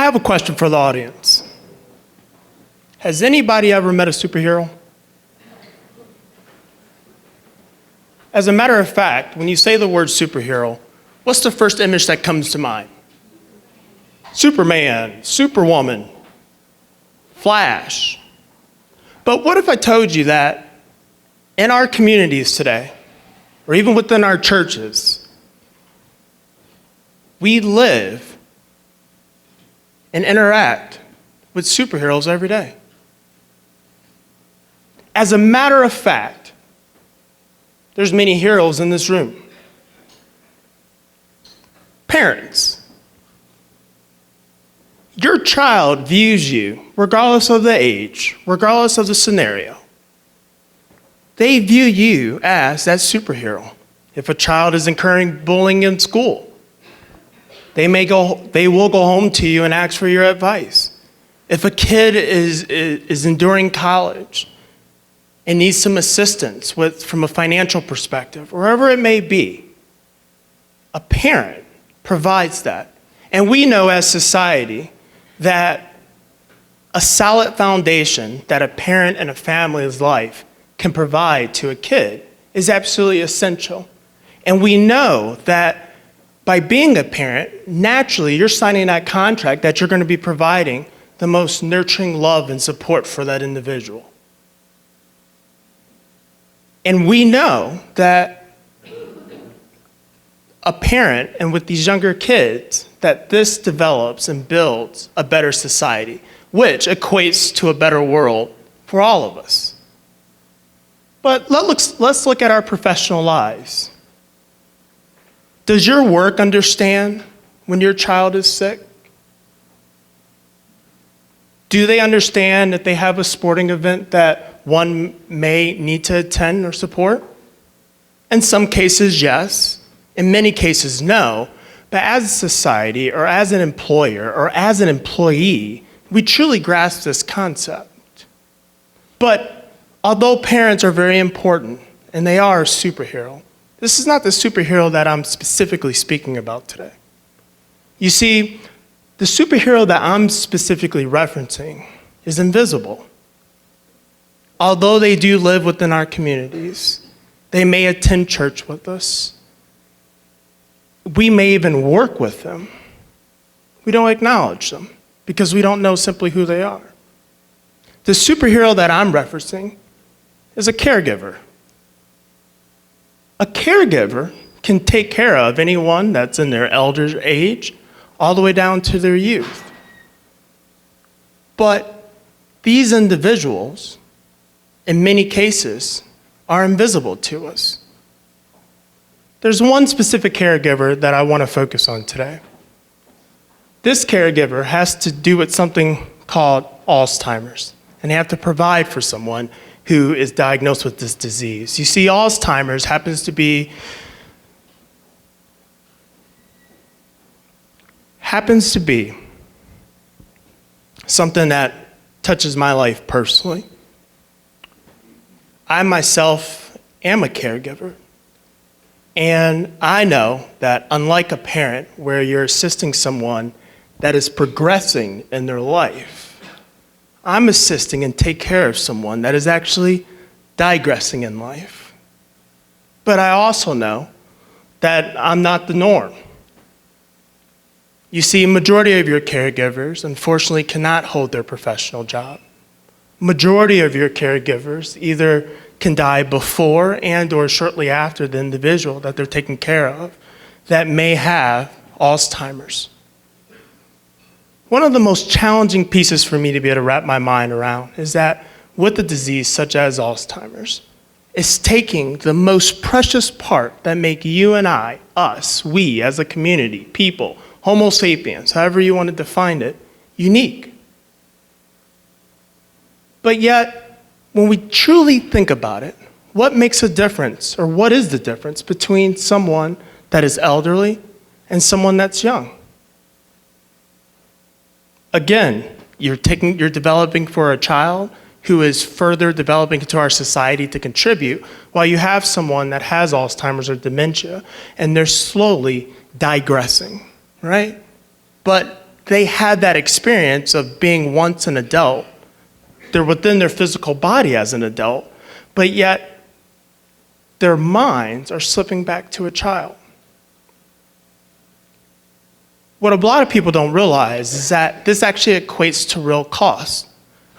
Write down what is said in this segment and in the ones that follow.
have a question for the audience. Has anybody ever met a superhero? As a matter of fact, when you say the word superhero, what's the first image that comes to mind? Superman, Superwoman, Flash. But what if I told you that in our communities today, or even within our churches, we live and interact with superheroes every day? As a matter of fact, there's many heroes in this room. Parents, your child views you, regardless of the age, regardless of the scenario. They view you as that superhero. If a child is incurring bullying in school, they will go home to you and ask for your advice. If a kid is enduring college and needs some assistance from a financial perspective, wherever it may be, a parent provides that. And we know as society that a solid foundation that a parent and a family's life can provide to a kid is absolutely essential. And we know that by being a parent, naturally you're signing that contract that you're going to be providing the most nurturing love and support for that individual. And we know that a parent, and with these younger kids, that this develops and builds a better society, which equates to a better world for all of us. But let's look at our professional lives. Does your work understand when your child is sick? Do they understand that they have a sporting event that one may need to attend or support? In some cases, yes. In many cases, no. But as a society, or as an employer, or as an employee, we truly grasp this concept. But although parents are very important, and they are a superhero, this is not the superhero that I'm specifically speaking about today. You see, the superhero that I'm specifically referencing is invisible. Although they do live within our communities, they may attend church with us, we may even work with them, we don't acknowledge them because we don't know simply who they are. The superhero that I'm referencing is a caregiver. A caregiver can take care of anyone that's in their elder age all the way down to their youth. But these individuals, in many cases, are invisible to us. There's one specific caregiver that I want to focus on today. This caregiver has to do with something called Alzheimer's, and they have to provide for someone who is diagnosed with this disease. You see, Alzheimer's happens to be something that touches my life personally. I myself am a caregiver. And I know that unlike a parent where you're assisting someone that is progressing in their life, I'm assisting and take care of someone that is actually digressing in life. But I also know that I'm not the norm. You see, majority of your caregivers, unfortunately, cannot hold their professional job. Majority of your caregivers either can die before and or shortly after the individual that they're taking care of that may have Alzheimer's. One of the most challenging pieces for me to be able to wrap my mind around is that with a disease such as Alzheimer's, it's taking the most precious part that make you and I, us, we as a community, people, Homo sapiens, however you want to define it, unique. But yet, when we truly think about it, what makes a difference, or what is the difference between someone that is elderly and someone that's young? Again, you're developing for a child who is further developing into our society to contribute, while you have someone that has Alzheimer's or dementia, and they're slowly digressing, right? But they had that experience of being once an adult. They're within their physical body as an adult, but yet their minds are slipping back to a child. What a lot of people don't realize is that this actually equates to real costs.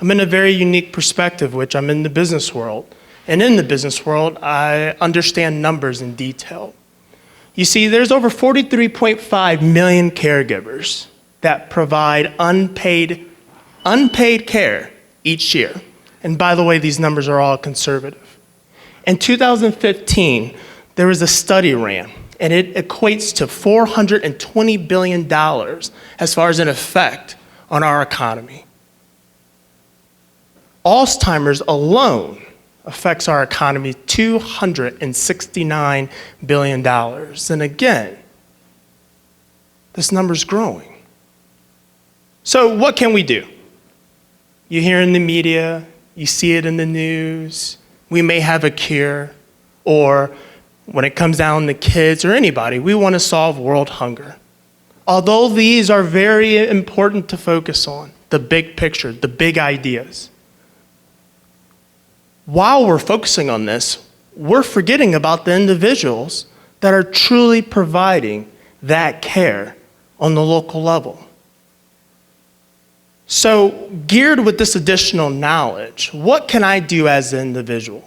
I'm in a very unique perspective, which I'm in the business world. And in the business world, I understand numbers in detail. You see, there's over 43.5 million caregivers that provide unpaid care each year. And by the way, these numbers are all conservative. In 2015, there was a study ran, and it equates to $420 billion as far as an effect on our economy. Alzheimer's alone affects our economy $269 billion. And again, this number's growing. So what can we do? You hear in the media, you see it in the news, we may have a cure, or when it comes down to kids or anybody, we want to solve world hunger. Although these are very important to focus on, the big picture, the big ideas. While we're focusing on this, we're forgetting about the individuals that are truly providing that care on the local level. So, geared with this additional knowledge, what can I do as an individual?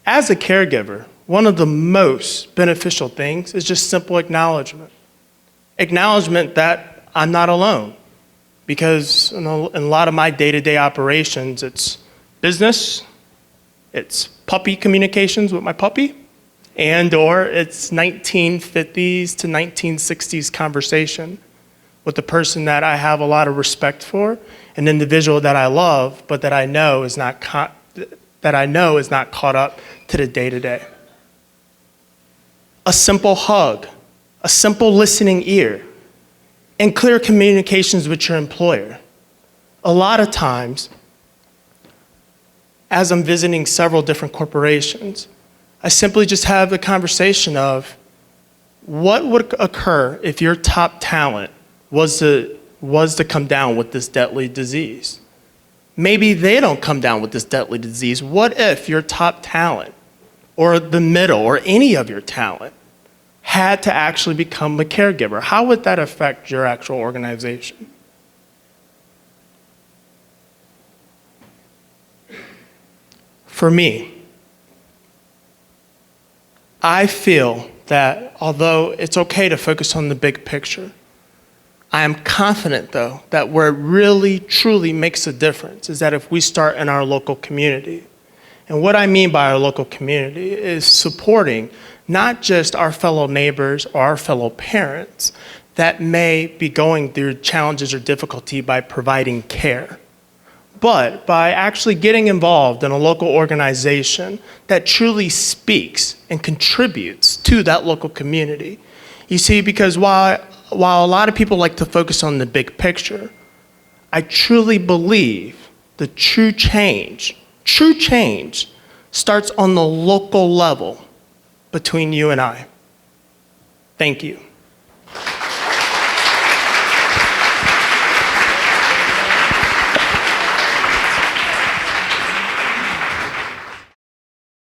As a caregiver, one of the most beneficial things is just simple acknowledgement. Acknowledgement that I'm not alone. Because in a lot of my day-to-day operations, it's business, it's puppy communications with my puppy, and or it's 1950s to 1960s conversation with the person that I have a lot of respect for, an individual that I love, but that I know is not caught up to the day-to-day. A simple hug, a simple listening ear, and clear communications with your employer. A lot of times, as I'm visiting several different corporations, I simply just have the conversation of what would occur if your top talent was to come down with this deadly disease. Maybe they don't come down with this deadly disease. What if your top talent, or the middle, or any of your talent, had to actually become a caregiver? How would that affect your actual organization? For me, I feel that although it's okay to focus on the big picture, I am confident, though, that where it really, truly makes a difference is that if we start in our local community. And what I mean by our local community is supporting not just our fellow neighbors or our fellow parents that may be going through challenges or difficulty by providing care, but by actually getting involved in a local organization that truly speaks and contributes to that local community. You see, because while a lot of people like to focus on the big picture, I truly believe the true change starts on the local level between you and I. Thank you.